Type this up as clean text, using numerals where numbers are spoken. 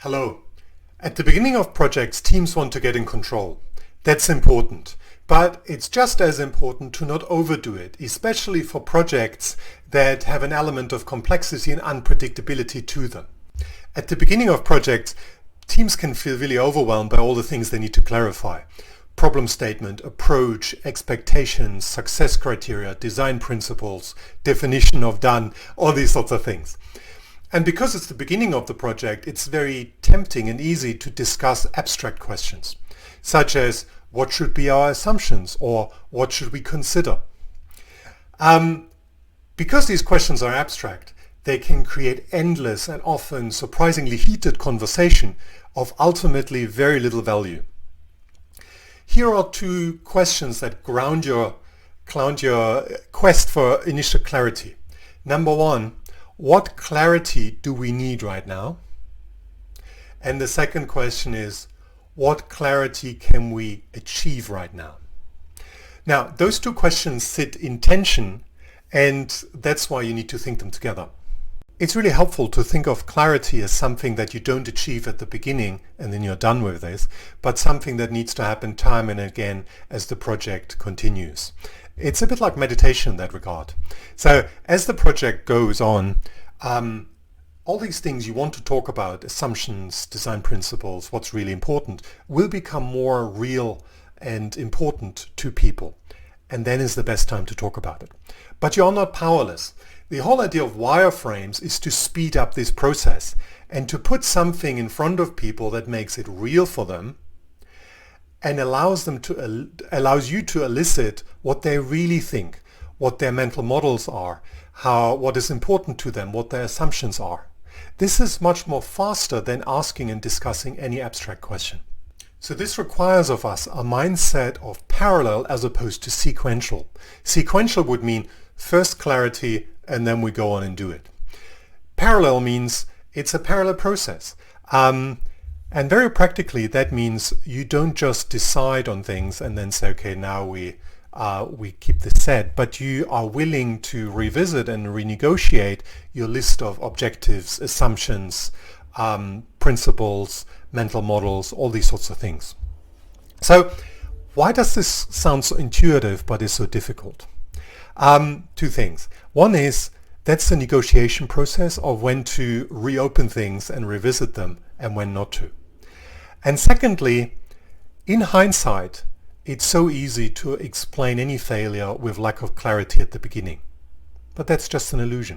Hello. At the beginning of projects, teams want to get in control. That's important. But it's just as important to not overdo it, especially for projects that have an element of complexity and unpredictability to them. At the beginning of projects, teams can feel really overwhelmed by all the things they need to clarify. Problem statement, approach, expectations, success criteria, design principles, definition of done, all these sorts of things. And because it's the beginning of the project, it's very tempting and easy to discuss abstract questions, such as what should be our assumptions or what should we consider? Because these questions are abstract, they can create endless and often surprisingly heated conversation of ultimately very little value. Here are two questions that ground your quest for initial clarity. Number one, what clarity do we need right now? And the second question is, what clarity can we achieve right now? Now, those two questions sit in tension, and that's why you need to think them together. It's really helpful to think of clarity as something that you don't achieve at the beginning and then you're done with this, but something that needs to happen time and again as the project continues. It's a bit like meditation in that regard. So as the project goes on, all these things you want to talk about, assumptions, design principles, what's really important, will become more real and important to people. And then is the best time to talk about it. But you're not powerless. The whole idea of wireframes is to speed up this process and to put something in front of people that makes it real for them and allows you to elicit what they really think, what their mental models are, what is important to them, what their assumptions are. This is much more faster than asking and discussing any abstract question. So this requires of us a mindset of parallel as opposed to sequential. Sequential would mean first clarity and then we go on and do it. Parallel means it's a parallel process. And very practically that means you don't just decide on things and then say, okay, now we keep this set, but you are willing to revisit and renegotiate your list of objectives, assumptions, principles, mental models, all these sorts of things. So why does this sound so intuitive but is so difficult? Two things. One is that's the negotiation process of when to reopen things and revisit them and when not to. And secondly, in hindsight, it's so easy to explain any failure with lack of clarity at the beginning. But that's just an illusion.